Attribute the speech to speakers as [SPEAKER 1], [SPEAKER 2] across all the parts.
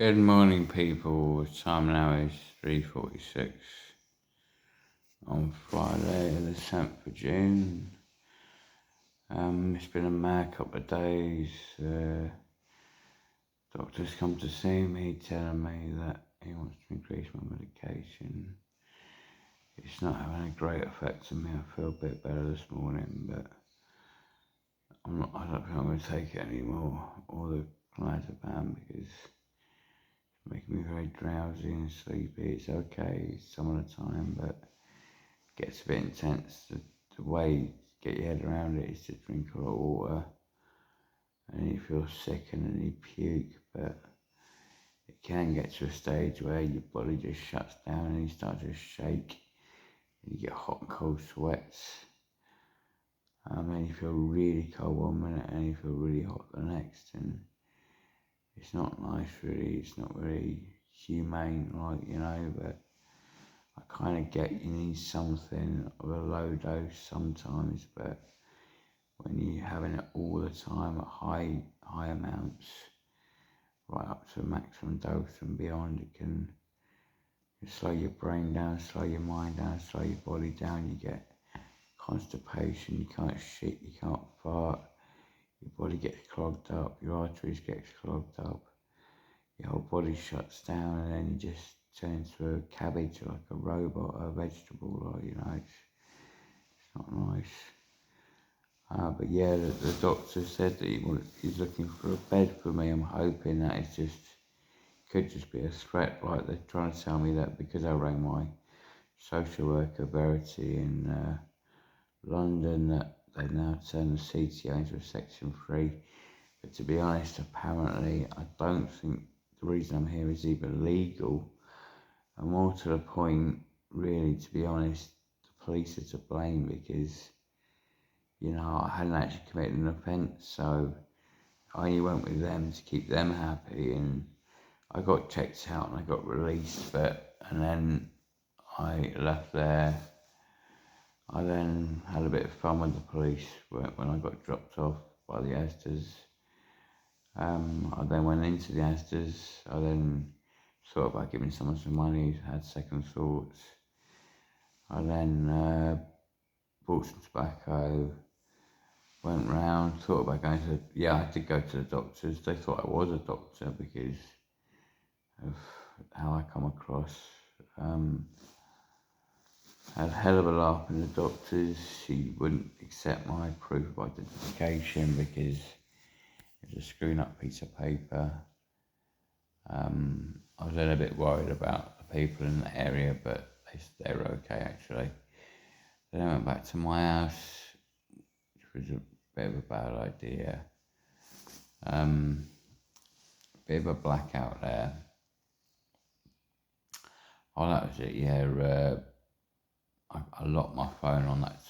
[SPEAKER 1] Good morning, people. The time now is 3:46 on Friday, the 10th of June. It's been a mad couple of days. Doctor's come to see me, telling me that he wants to increase my medication. It's not having a great effect on me. I feel a bit better this morning, but I don't think I'm going to take it anymore, or the clonazepam, because making me very drowsy and sleepy. It's okay some of the time, but it gets a bit intense. The way to get your head around it is to drink a lot of water, and you feel sick and then you puke, but it can get to a stage where your body just shuts down and you start to shake, and you get hot and cold sweats. And you feel really cold one minute and you feel really hot the next, and it's not nice really. It's not very humane, but I kind of get you need something of a low dose sometimes, but when you're having it all the time at high amounts, right up to a maximum dose and beyond, it can slow your brain down, slow your mind down, slow your body down. You get constipation, you can't shit, you can't fart, your body gets clogged up, your arteries get clogged up, your whole body shuts down, and then you just turn into a cabbage, like a robot, a vegetable, it's not nice. But yeah, the doctor said that he's looking for a bed for me. I'm hoping that could just be a threat, like they're trying to tell me that because I rang my social worker Verity in London, that they've now turned the CTO into a Section 3. But to be honest, apparently I don't think the reason I'm here is even legal. And more to the point, really, to be honest, the police are to blame because, I hadn't actually committed an offence, so I only went with them to keep them happy, and I got checked out and I got released, and then I left there. I then had a bit of fun with the police when I got dropped off by the Asdas. I then went into the Asdas. I then thought about giving someone some money, had second thoughts. I then bought some tobacco, went round, thought about going I did go to the doctors. They thought I was a doctor because of how I come across. Had a hell of a laugh with the doctors. She wouldn't accept my proof of identification because it was a screwed up piece of paper. I was a little bit worried about the people in the area, but they were okay actually. Then I went back to my house, which was a bit of a bad idea. Bit of a blackout there. Oh, that was it, yeah. I locked my phone on that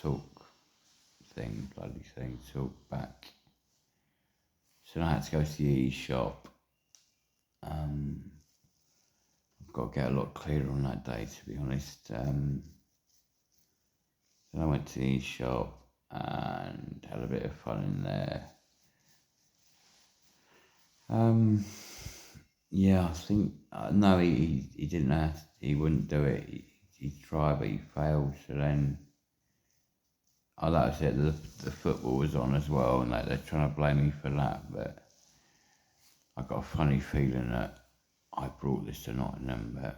[SPEAKER 1] bloody thing, talk back. So I had to go to the e-shop. I've got to get a lot clearer on that day, to be honest. Then I went to the e-shop and had a bit of fun in there. Yeah, I think, no, he didn't he wouldn't do it. He tried, but he failed. So then, like I said, the football was on as well, and they're trying to blame me for that, but I got a funny feeling that I brought this to Nottingham, but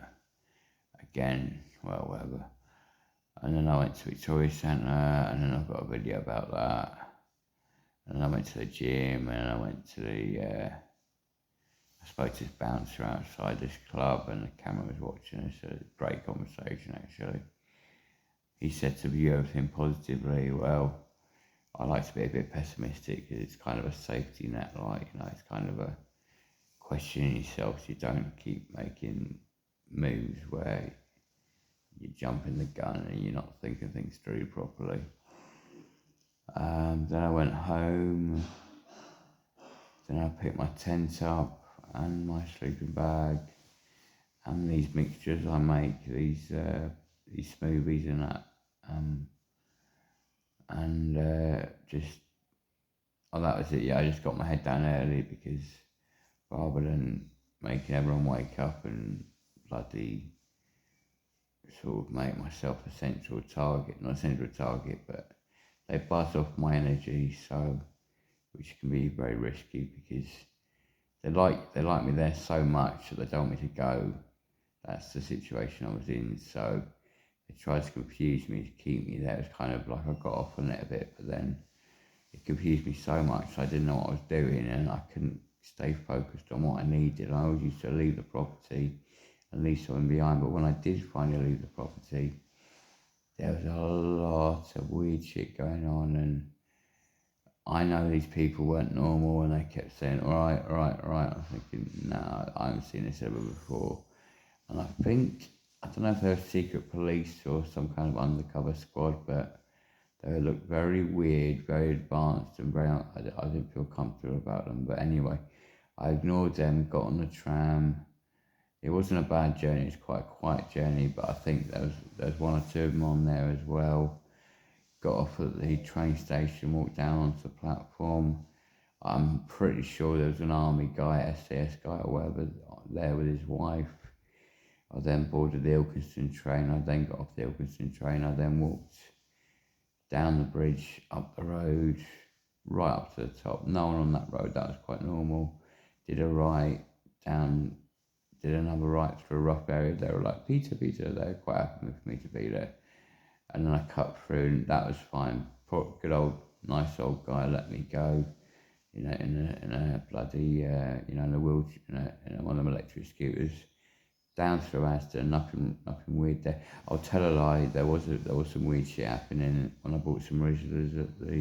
[SPEAKER 1] again, well, whatever. And then I went to Victoria Centre, and then I've got a video about that. And then I went to the gym, and I went to I spoke to this bouncer outside this club, and the camera was watching us. A great conversation, actually. He said to view everything positively. Well, I like to be a bit pessimistic because it's kind of a safety net, it's kind of a questioning yourself so you don't keep making moves where you're jumping the gun and you're not thinking things through properly. Then I went home. Then I picked my tent up and my sleeping bag and these mixtures I make, these smoothies and that, that was it. Yeah, I just got my head down early because rather than making everyone wake up and bloody sort of make myself a central target, not a central target, but they buzz off my energy, so which can be very risky because they like me there so much that they don't want me to go. That's the situation I was in, so they tried to confuse me to keep me there. It was kind of like I got off on it a bit, but then it confused me so much I didn't know what I was doing and I couldn't stay focused on what I needed. I always used to leave the property and leave something behind, but when I did finally leave the property, there was a lot of weird shit going on, and I know these people weren't normal, and they kept saying, all right, all right, all right. I was thinking, no, I haven't seen this ever before. And I don't know if they were secret police or some kind of undercover squad, but they looked very weird, very advanced, and I didn't feel comfortable about them. But anyway, I ignored them, got on the tram. It wasn't a bad journey, it's quite a quiet journey, but I think there was one or two of them on there as well. Got off at the train station, walked down onto the platform. I'm pretty sure there was an army guy, SAS guy or whatever, there with his wife. I then boarded the Ilkeston train. I then got off the Ilkeston train. I then walked down the bridge, up the road, right up to the top. No one on that road, that was quite normal. Did a right down, did another right through a rough area. They were like, Peter, they were quite happy for me to be there. And then I cut through, and that was fine. Good old, nice old guy let me go, in a bloody, in a wheelchair, in one of them electric scooters, down through Asda. Nothing weird there. I'll tell a lie. There was some weird shit happening when I bought some Rizzlers that was a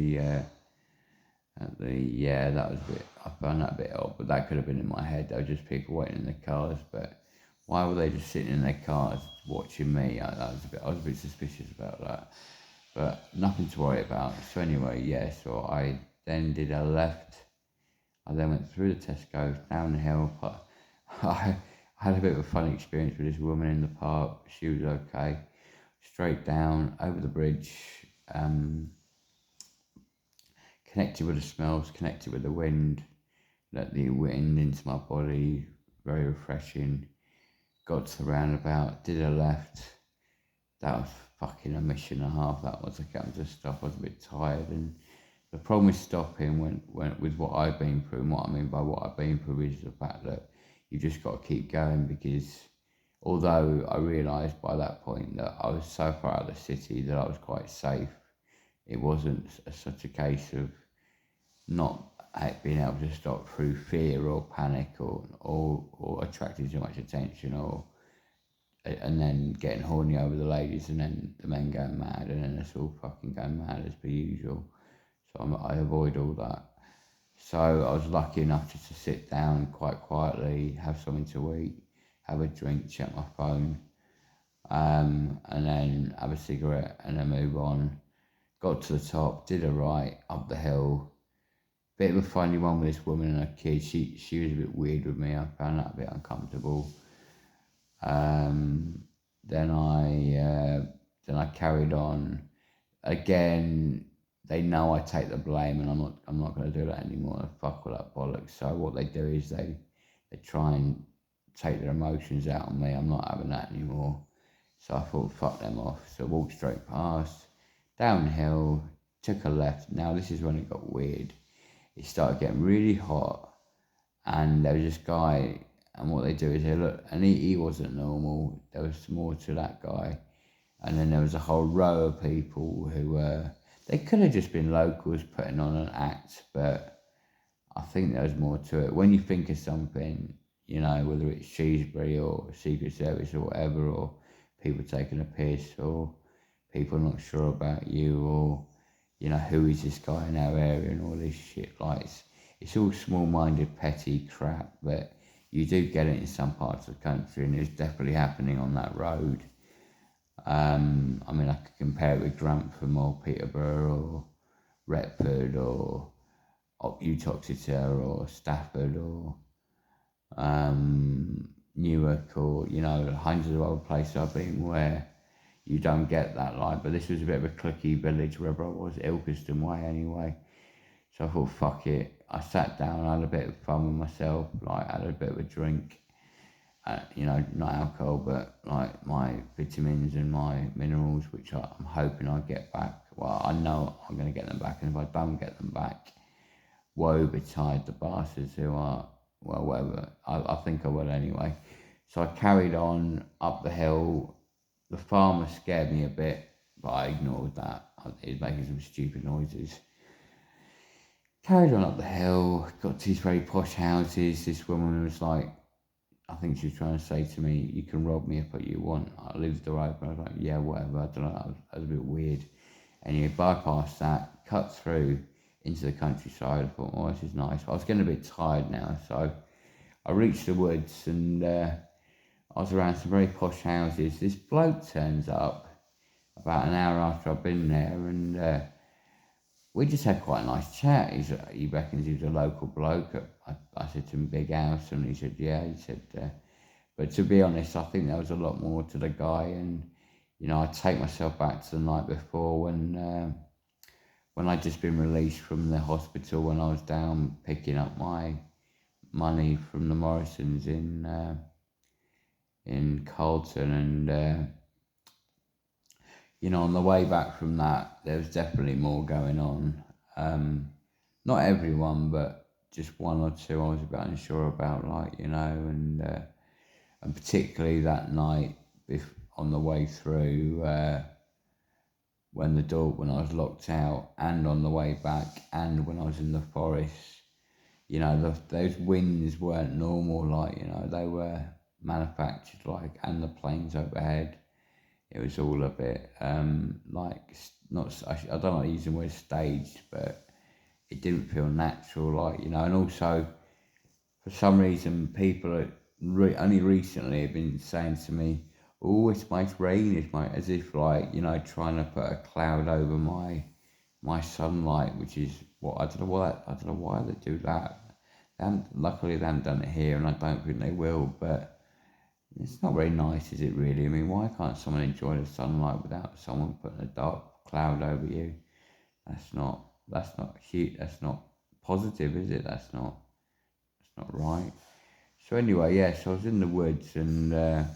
[SPEAKER 1] bit. I found that a bit odd, but that could have been in my head. There were just people waiting in the cars, but why were they just sitting in their cars watching me? I was a bit suspicious about that, but nothing to worry about. So anyway, so I then did a left. I then went through the Tesco, down the hill. But I had a bit of a funny experience with this woman in the park. She was okay. Straight down, over the bridge, connected with the smells, connected with the wind, let the wind into my body, very refreshing. Got to the roundabout, did a left. That was fucking a mission and a half. That was. I came to stop. I was a bit tired, and the problem with stopping went with what I've been through. And what I mean by what I've been through is the fact that you just got to keep going, because although I realised by that point that I was so far out of the city that I was quite safe, it wasn't such a case of not being able to stop through fear or panic or attracting too much attention, and then getting horny over the ladies, and then the men going mad, and then it's all fucking going mad as per usual. So I avoid all that. So I was lucky enough just to sit down quite quietly, have something to eat, have a drink, check my phone, and then have a cigarette, and then move on. Got to the top, did a right up the hill. Bit of a funny one with this woman and her kid. She was a bit weird with me. I found that a bit uncomfortable. Then I carried on. Again, they know I take the blame, and I'm not going to do that anymore. Fuck all that bollocks. So what they do is they try and take their emotions out on me. I'm not having that anymore. So I thought, fuck them off. So I walked straight past, downhill, took a left. Now this is when it got weird. It started getting really hot, and there was this guy, and what they do is they look, and he wasn't normal. There was more to that guy, and then there was a whole row of people who they could have just been locals putting on an act, but I think there was more to it. When you think of something, whether it's Shrewsbury or Secret Service or whatever, or people taking a piss, or people not sure about you, or who is this guy in our area, and all this shit. Like, it's all small-minded, petty crap, but you do get it in some parts of the country, and it's definitely happening on that road. I could compare it with Grantham or Peterborough or Retford or Uttoxeter or Stafford or Newark, or hundreds of other places I've been where you don't get that life. But this was a bit of a cliquey village wherever I was, Ilkeston way anyway. So I thought, fuck it. I sat down, I had a bit of fun with myself, had a bit of a drink, you know, not alcohol, but like my vitamins and my minerals, which I'm hoping I get back. Well, I know I'm going to get them back, and if I don't get them back, woe betide the bastards who are, well, whatever. I think I will anyway. So I carried on up the hill. The farmer scared me a bit, but I ignored that. He was making some stupid noises. Carried on up the hill, got to these very posh houses. This woman was like, I think she was trying to say to me, you can rob me if you want. I leave the door open. I was like, yeah, whatever. I don't know. That was a bit weird. Anyway, bypassed that, cut through into the countryside. I thought, oh, this is nice. I was getting a bit tired now, so I reached the woods and I was around some very posh houses. This bloke turns up about an hour after I've been there, and we just had quite a nice chat. He reckons he was a local bloke. I said to him, big house, and he said, yeah. He said, but to be honest, I think there was a lot more to the guy, and you know, I take myself back to the night before when I'd just been released from the hospital, when I was down picking up my money from the Morrisons in Carlton, and you know, on the way back from that, there was definitely more going on. Not everyone, but just one or two I was a bit unsure about, like, you know, and particularly that night on the way through, when I was locked out, and on the way back, and when I was in the forest, you know, those winds weren't normal, like, you know, they were manufactured, like, and the planes overhead. It was all a bit like, not, I don't like using the word staged, but it didn't feel natural, like, you know. And also, for some reason, people only recently have been saying to me, oh, it's might rain, as if, like, you know, trying to put a cloud over my sunlight, which is what, I don't know why they do that. Luckily they haven't done it here, and I don't think they will, but it's not very nice, is it really? I mean, why can't someone enjoy the sunlight without someone putting a dark cloud over you? That's not cute. That's not positive, is it? That's not right. So anyway, yes, I was in the woods, and I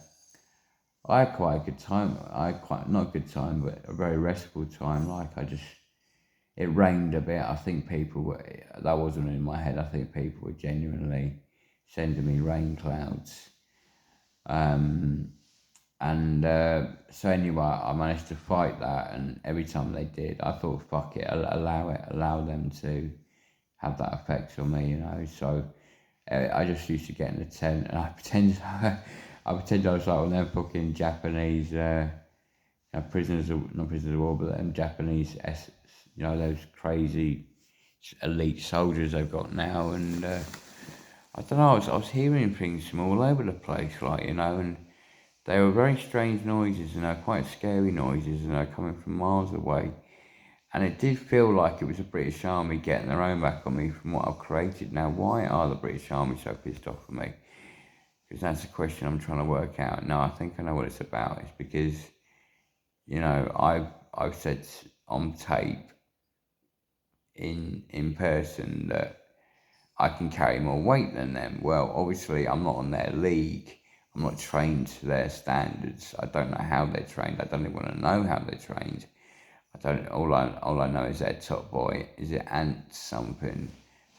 [SPEAKER 1] had quite a good time. Not a good time, but a very restful time. Like, it rained a bit. I think that wasn't in my head. I think people were genuinely sending me rain clouds. So anyway, I managed to fight that, and every time they did, I thought, fuck it, allow them to have that effect on me, you know. So I just used to get in the tent, and I pretended I was like one of them fucking Japanese, not prisoners of war, but them Japanese, you know, those crazy elite soldiers they've got now, and I don't know, I was hearing things from all over the place, like, you know, and they were very strange noises, and they were quite scary noises, and they were coming from miles away. And it did feel like it was the British Army getting their own back on me from what I've created. Now, why are the British Army so pissed off with me? Because that's the question I'm trying to work out. No, I think I know what it's about. It's because, you know, I've said on tape in person that I can carry more weight than them. Well, obviously, I'm not on their league. I'm not trained to their standards. I don't know how they're trained. I don't even want to know how they're trained. All I know is their top boy is it Ant something.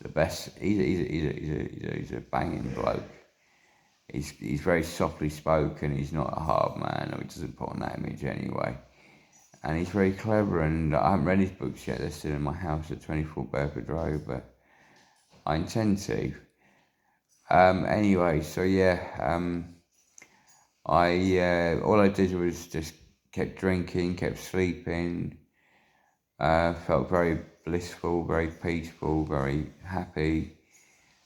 [SPEAKER 1] The best. He's a banging bloke. He's very softly spoken. He's not a hard man, or he doesn't put on that image anyway. And he's very clever. And I haven't read his books yet. They're still in my house at 24 Burford Road, but I intend to. Anyway, so yeah. All I did was just kept drinking, kept sleeping. Felt very blissful, very peaceful, very happy.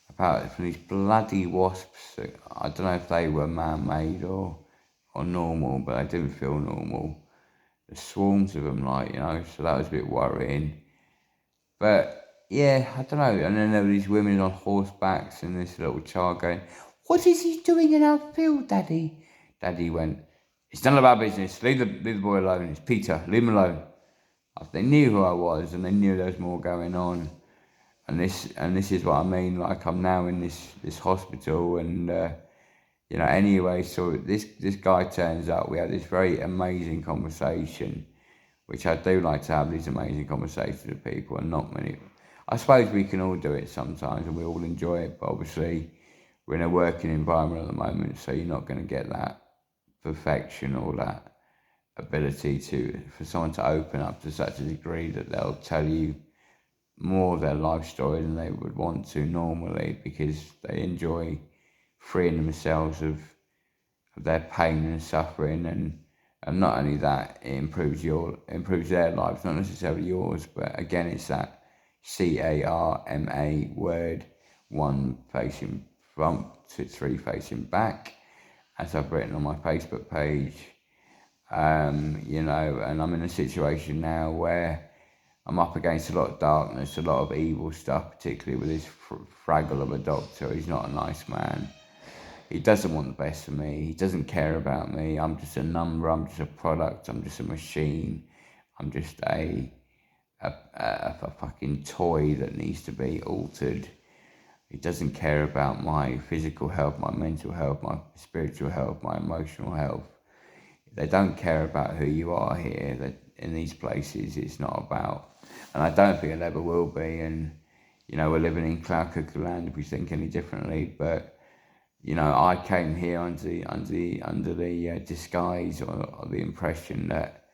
[SPEAKER 1] Apart from these bloody wasps, I don't know if they were man-made or normal, but they didn't feel normal. The swarms of them, like, you know, so that was a bit worrying. But yeah, I don't know. And then there were these women on horsebacks, and this little child going, "What is he doing in our field, Daddy?" Daddy went, "It's none of our business. Leave the boy alone. It's Peter. Leave him alone." They knew who I was, and they knew there was more going on. And this is what I mean. Like, I'm now in this hospital, and Anyway, so this guy turns up. We had this very amazing conversation, which I do like to have these amazing conversations with people, and not many. I suppose we can all do it sometimes, and we all enjoy it. But obviously, we're in a working environment at the moment, so you're not going to get that perfection or that ability for someone to open up to such a degree that they'll tell you more of their life story than they would want to normally, because they enjoy freeing themselves of their pain and suffering, and not only that, it improves their lives, not necessarily yours. But again, it's that CARMA word, one facing front to three facing back, as I've written on my Facebook page. And I'm in a situation now where I'm up against a lot of darkness, a lot of evil stuff, particularly with this Fraggle of a doctor. He's not a nice man. He doesn't want the best for me. He doesn't care about me. I'm just a number. I'm just a product. I'm just a machine. I'm just a fucking toy that needs to be altered. He doesn't care about my physical health, my mental health, my spiritual health, my emotional health. They don't care about who you are here. That in these places, it's not about, and I don't think it ever will be. And we're living in cloud cuckoo land if we think any differently. But I came here under the disguise or the impression that,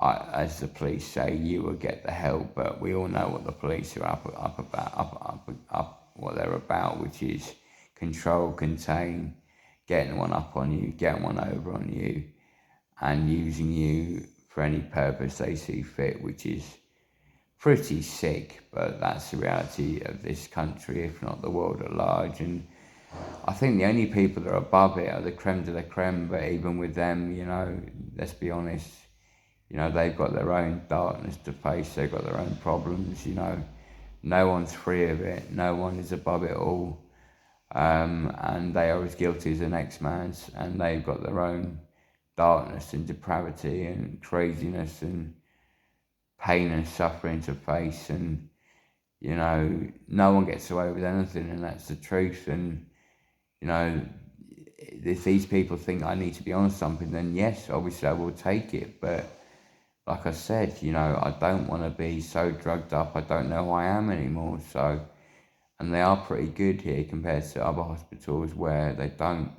[SPEAKER 1] as the police say, you will get the help. But we all know what the police are up what they're about, which is control, contain, getting one up on you, getting one over on you, and using you for any purpose they see fit, which is pretty sick. But that's the reality of this country, if not the world at large. And I think the only people that are above it are the creme de la creme. But even with them, let's be honest, they've got their own darkness to face. They've got their own problems. No one's free of it. No one is above it all. And they are as guilty as the next man's, and they've got their own darkness and depravity and craziness and pain and suffering to face. And no one gets away with anything, and that's the truth. And if these people think I need to be on something, then yes, obviously I will take it. But like I said, I don't want to be so drugged up I don't know who I am anymore. So, and they are pretty good here compared to other hospitals where they don't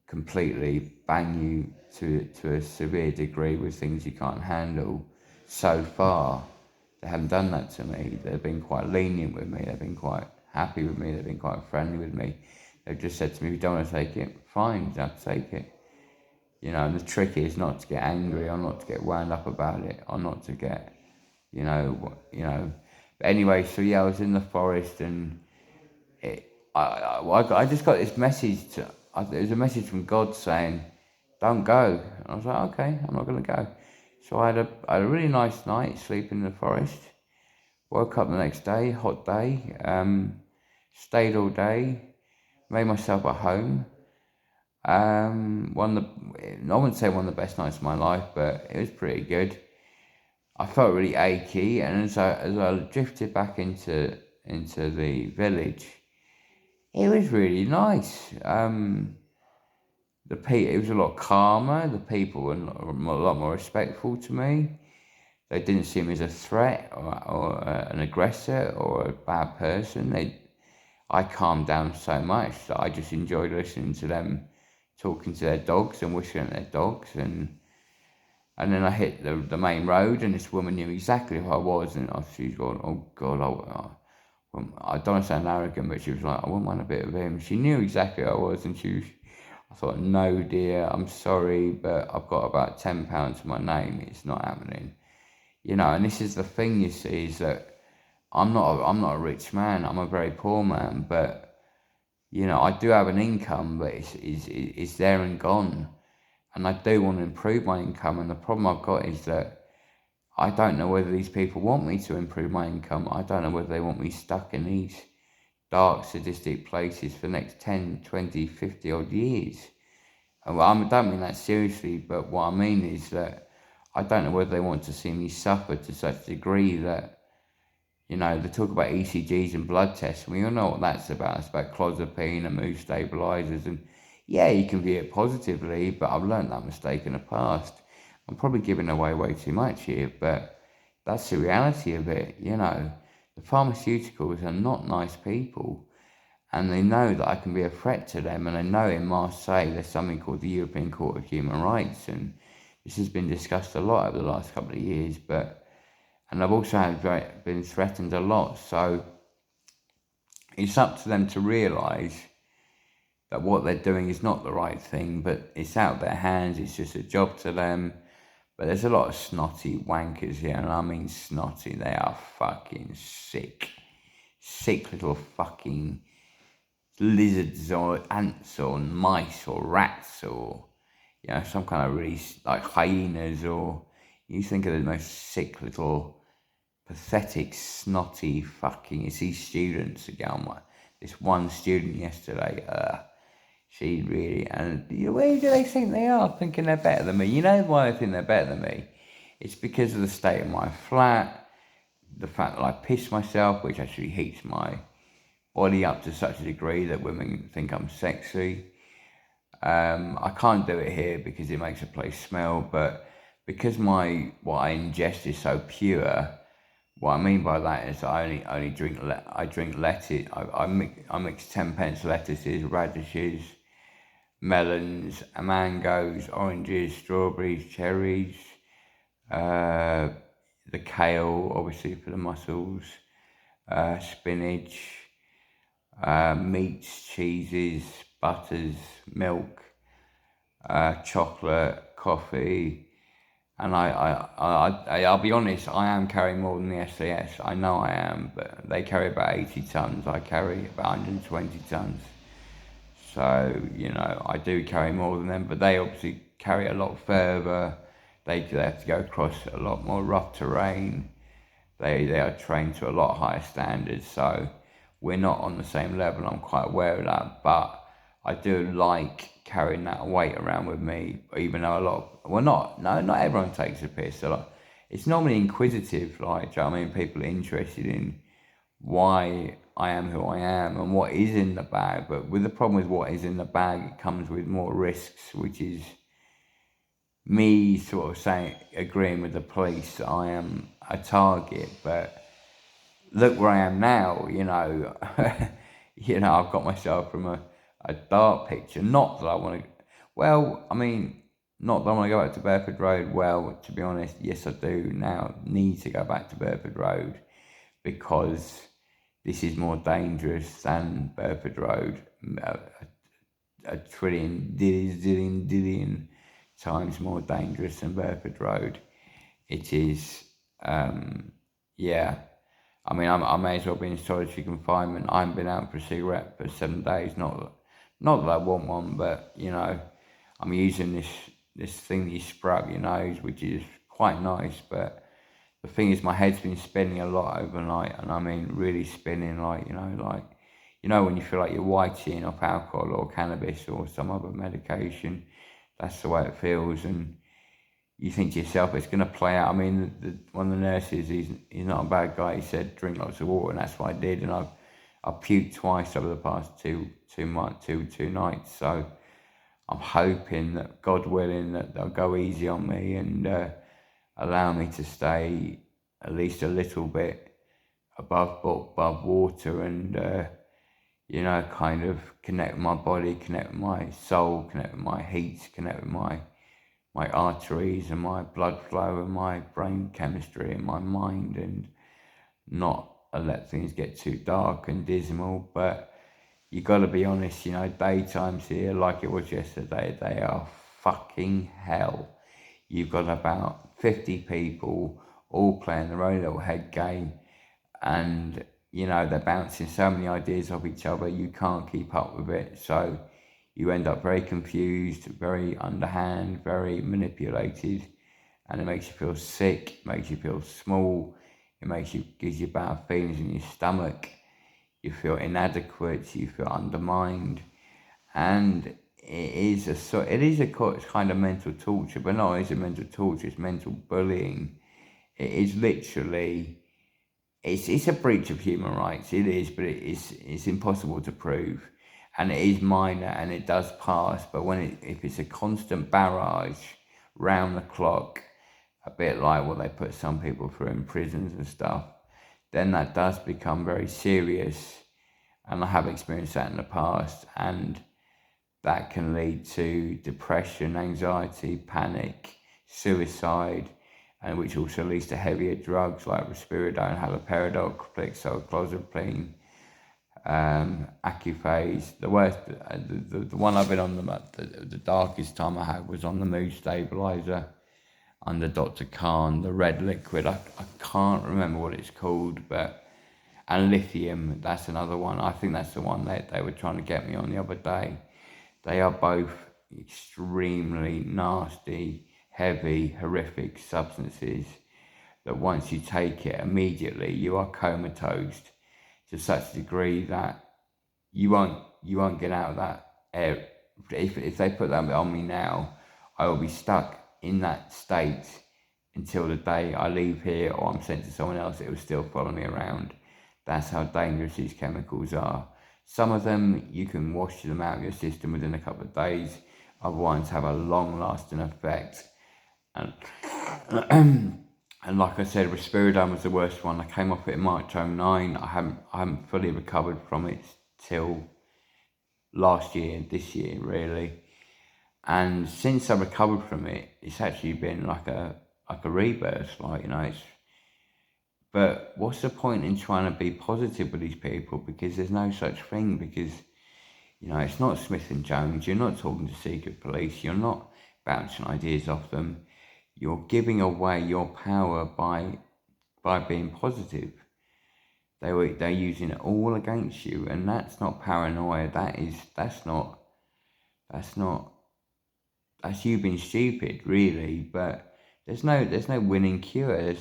[SPEAKER 1] completely bang you to a severe degree with things you can't handle. So far, they haven't done that to me. They've been quite lenient with me. They've been quite happy with me. They've been quite friendly with me. They've just said to me, if you don't want to take it, fine, you don't have to take it. The trick is not to get angry, or not to get wound up about it, or not to get, But anyway, so yeah, I was in the forest, and I just got this message. There was a message from God saying, don't go. And I was like, okay, I'm not going to go. So I had a really nice night sleeping in the forest. Woke up the next day, hot day, stayed all day, made myself at home. I wouldn't say one of the best nights of my life, but it was pretty good. I felt really achy, and as I drifted back into the village, it was really nice. It was a lot calmer. The people were a lot more respectful to me. They didn't see me as a threat or an aggressor or a bad person. I calmed down so much that I just enjoyed listening to them talking to their dogs and whistling at their dogs. And then I hit the main road, and this woman knew exactly who I was. And she was going, oh God, I don't want to sound arrogant, but she was like, I wouldn't want a bit of him. She knew exactly who I was, and I thought, no dear, I'm sorry, but I've got about £10 to my name. It's not happening. And this is the thing, you see, is that I'm not a rich man. I'm a very poor man, but I do have an income, but it's there and gone. And I do want to improve my income. And the problem I've got is that I don't know whether these people want me to improve my income. I don't know whether they want me stuck in these dark, sadistic places for the next 10, 20, 50 odd years. And I don't mean that seriously, but what I mean is that I don't know whether they want to see me suffer to such a degree that, they talk about ECGs and blood tests, and we all know what that's about. It's about clozapine and mood stabilizers, and Yeah, you can view it positively, but I've learned that mistake in the past. I'm probably giving away way too much here, but that's the reality of it. The pharmaceuticals are not nice people, and they know that I can be a threat to them, and they know in Marseille there's something called the European Court of Human Rights, and this has been discussed a lot over the last couple of years, and I've also been threatened a lot, so it's up to them to realise that what they're doing is not the right thing, but it's out of their hands, it's just a job to them. But there's a lot of snotty wankers here, and I mean snotty, they are fucking sick. Sick little fucking lizards or ants or mice or rats or, some kind of really, like hyenas, or you think of the most sick little pathetic, snotty fucking, it's these students again. This one student yesterday, she really, and where do they think they are, thinking they're better than me? You know why they think they're better than me? It's because of the state of my flat, the fact that I piss myself, which actually heats my body up to such a degree that women think I'm sexy. I can't do it here because it makes a place smell, but because what I ingest is so pure, what I mean by that is I only drink lettuce. I mix 10 pence lettuces, radishes, melons, mangoes, oranges, strawberries, cherries, the kale, obviously for the muscles, spinach, meats, cheeses, butters, milk, chocolate, coffee, and I'll be honest, I am carrying more than the SAS. I know I am, but they carry about 80 tons. I carry about 120 tons. So, I do carry more than them, but they obviously carry a lot further. They have to go across a lot more rough terrain. They are trained to a lot higher standards, so we're not on the same level. I'm quite aware of that, but I do like carrying that weight around with me, even though not everyone takes a piss. It's normally inquisitive, like, do you know what I mean? People are interested in why I am who I am and what is in the bag. But with the problem with what is in the bag, it comes with more risks, which is me sort of agreeing with the police that I am a target. But look where I am now, I've got myself from a dark picture. Not that I want to, not that I want to go back to Burford Road. Well, to be honest, yes, I do now need to go back to Burford Road because this is more dangerous than Burford Road. A trillion times more dangerous than Burford Road. It is, yeah. I mean, I may as well be in solitary confinement. I haven't been out for a cigarette for 7 days. Not that I want one, but I'm using this thing that you spray up your nose, which is quite nice. But the thing is, my head's been spinning a lot overnight, and I mean really spinning, like when you feel like you're whiting off alcohol or cannabis or some other medication. That's the way it feels, and you think to yourself, it's going to play out. I mean, one of the nurses, he's not a bad guy. He said, drink lots of water, and that's what I did. And I puked twice over the past two nights. So I'm hoping that, God willing, that they'll go easy on me and allow me to stay at least a little bit above water and, kind of connect with my body, connect with my soul, connect with my heat, connect with my arteries and my blood flow and my brain chemistry and my mind, and not let things get too dark and dismal. But you got to be honest, daytimes here, like it was yesterday, they are fucking hell. You've got about 50 people all playing their own little head game, and they're bouncing so many ideas off each other, you can't keep up with it. So you end up very confused, very underhand, very manipulated, and it makes you feel sick, makes you feel small, gives you bad feelings in your stomach, you feel inadequate, you feel undermined, and it is a kind of mental torture, but not only is it mental torture, it's mental bullying. It is literally, it's a breach of human rights, it is, but it's impossible to prove. and it is minor and it does pass. But if it's a constant barrage round the clock, a bit like what they put some people through in prisons and stuff, then that does become very serious. And I have experienced that in the past, and that can lead to depression, anxiety, panic, suicide, and which also leads to heavier drugs like risperidone, haloperidol, clozapine, Acufase. The worst, the one I've been on, the darkest time I had was on the mood stabilizer under Dr. Khan, the red liquid. I can't remember what it's called, and lithium, that's another one. I think that's the one they were trying to get me on the other day. They are both extremely nasty, heavy, horrific substances that once you take it, immediately you are comatose to such a degree that you won't get out of that air. If they put that on me now, I will be stuck in that state until the day I leave here or I'm sent to someone else. It will still follow me around. That's how dangerous these chemicals are. Some of them, you can wash them out of your system within a couple of days. Other ones have a long-lasting effect. And, and like I said, risperidone was the worst one. I came off it in March 2009. I haven't fully recovered from it till last year, this year, really. And since I recovered from it, it's actually been like a rebirth, But what's the point in trying to be positive with these people? Because there's no such thing. Because, it's not Smith and Jones. You're not talking to secret police. You're not bouncing ideas off them. You're giving away your power by being positive. They're using it all against you, and that's not paranoia. That's you being stupid, really. But there's no winning cure.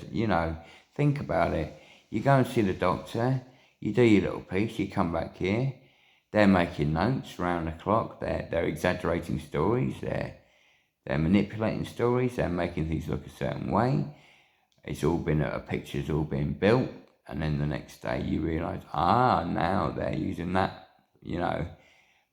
[SPEAKER 1] Think about it. You go and see the doctor, you do your little piece, you come back here, they're making notes round the clock, they're exaggerating stories, they're manipulating stories, they're making things look a certain way. A picture's all been built, and then the next day you realise, now they're using that,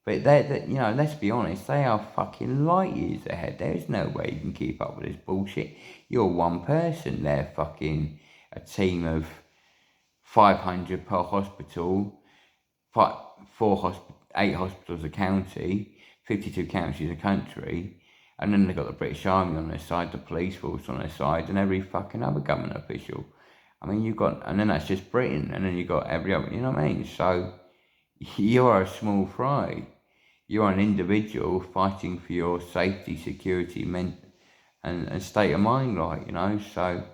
[SPEAKER 1] But let's be honest, they are fucking light years ahead. There is no way you can keep up with this bullshit. You're one person, they're fucking a team of 500 per hospital, 8 hospitals a county, 52 counties a country, and then they've got the British Army on their side, the police force on their side, and every fucking other government official. And then that's just Britain, and then you've got every other, you know what I mean? So, you are a small fry. You are an individual fighting for your safety, security, and state of mind, So,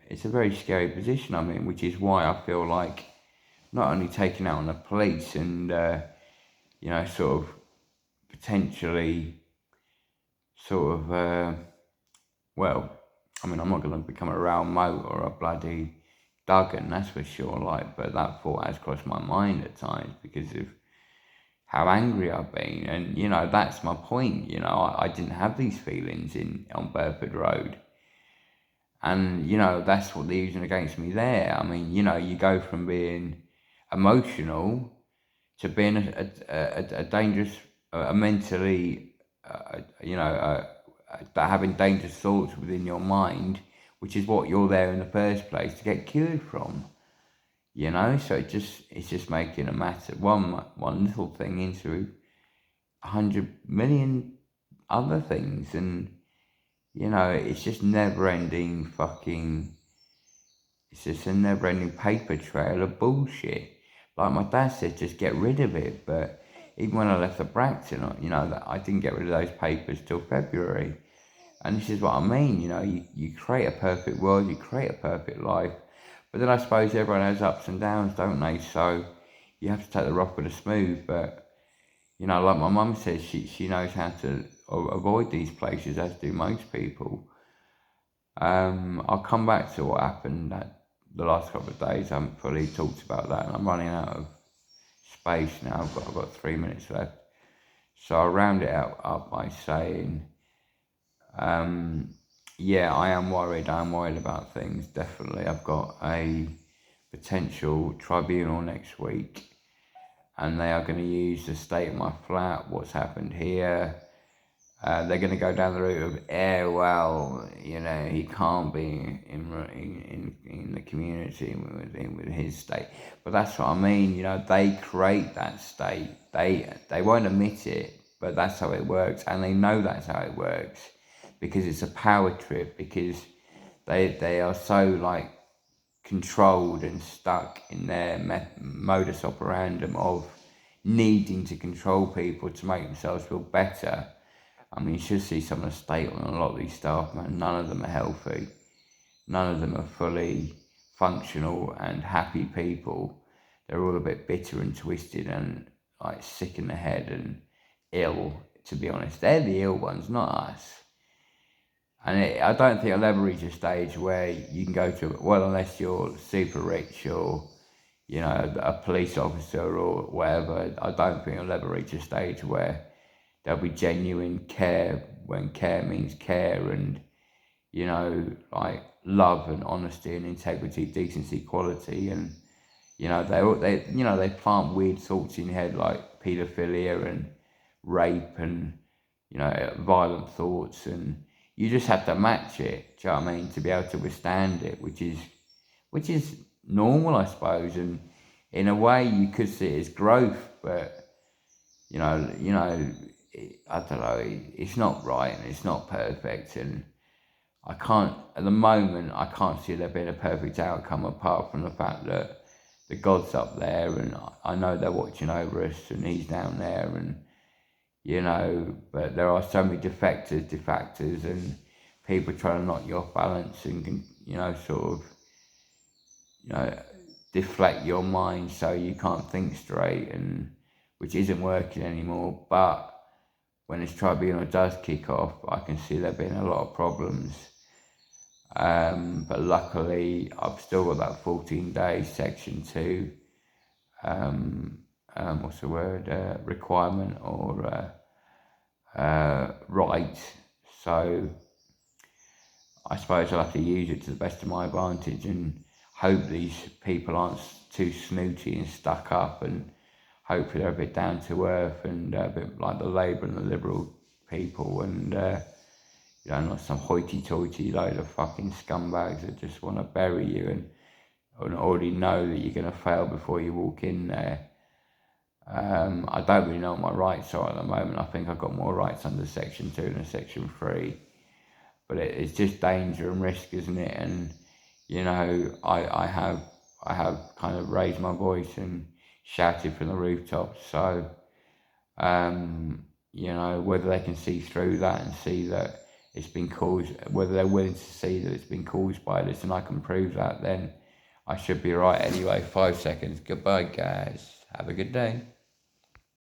[SPEAKER 1] it's a very scary position which is why I feel like not only taking out on the police and, sort of potentially I'm not going to become a Raoul Moat or a bloody Duggan, that's for sure, but that thought has crossed my mind at times because of how angry I've been, and, that's my point, I didn't have these feelings on Burford Road. And, that's what they're using against me there. You go from being emotional to being a dangerous, mentally, having dangerous thoughts within your mind, which is what you're there in the first place to get cured from. So it's just making a massive one little thing into 100 million other things, and it's just never-ending it's just a never-ending paper trail of bullshit. Like my dad said, just get rid of it. But even when I left the Bracton, I didn't get rid of those papers till February. And this is what I mean, you create a perfect world, you create a perfect life. But then I suppose everyone has ups and downs, don't they? So you have to take the rough with the smooth. But, like my mum says, she knows how to avoid these places, as do most people. I'll come back to what happened the last couple of days. I haven't fully talked about that, and I'm running out of space now. I've got 3 minutes left. So I'll round it up by saying, I am worried. I'm worried about things, definitely. I've got a potential tribunal next week, and they are going to use the state of my flat, what's happened here. They're going to go down the route of, well, he can't be in the community with his state. But that's what I mean. They create that state. They won't admit it, but that's how it works, and they know that's how it works because it's a power trip. Because they are so controlled and stuck in their modus operandum of needing to control people to make themselves feel better. I mean, you should see some of the state on a lot of these staff, man. None of them are healthy. None of them are fully functional and happy people. They're all a bit bitter and twisted and sick in the head and ill, to be honest. They're the ill ones, not us. And I don't think I'll ever reach a stage where you can go to, unless you're super rich or, a police officer or whatever, I don't think I'll ever reach a stage where there'll be genuine care, when care means care, and, love and honesty and integrity, decency, quality, and, they plant weird thoughts in your head like paedophilia and rape and, violent thoughts, and you just have to match it, do you know what I mean, to be able to withstand it, which is normal, I suppose, and in a way you could see it as growth, but, I don't know, it's not right and it's not perfect, and at the moment, I can't see there being a perfect outcome apart from the fact that the God's up there and I know they're watching over us and he's down there, and but there are so many defectors and people trying to knock you off balance and, deflect your mind so you can't think straight, and which isn't working anymore. But when this tribunal does kick off, I can see there being a lot of problems. But luckily, I've still got that 14-day Section 2, requirement or right. So I suppose I'll have to use it to the best of my advantage and hope these people aren't too snooty and stuck up, and hopefully they're a bit down to earth and a bit like the Labour and the Liberal people, and not some hoity-toity load of fucking scumbags that just want to bury you and already know that you're going to fail before you walk in there. I don't really know what my rights are at the moment. I think I've got more rights under Section 2 than Section 3. But it's just danger and risk, isn't it? And, I have kind of raised my voice and shouted from the rooftops. So, whether they can see through that and see that it's been caused, whether they're willing to see that it's been caused by this and I can prove that, then I should be right. Anyway, 5 seconds. Goodbye, guys. Have a good day.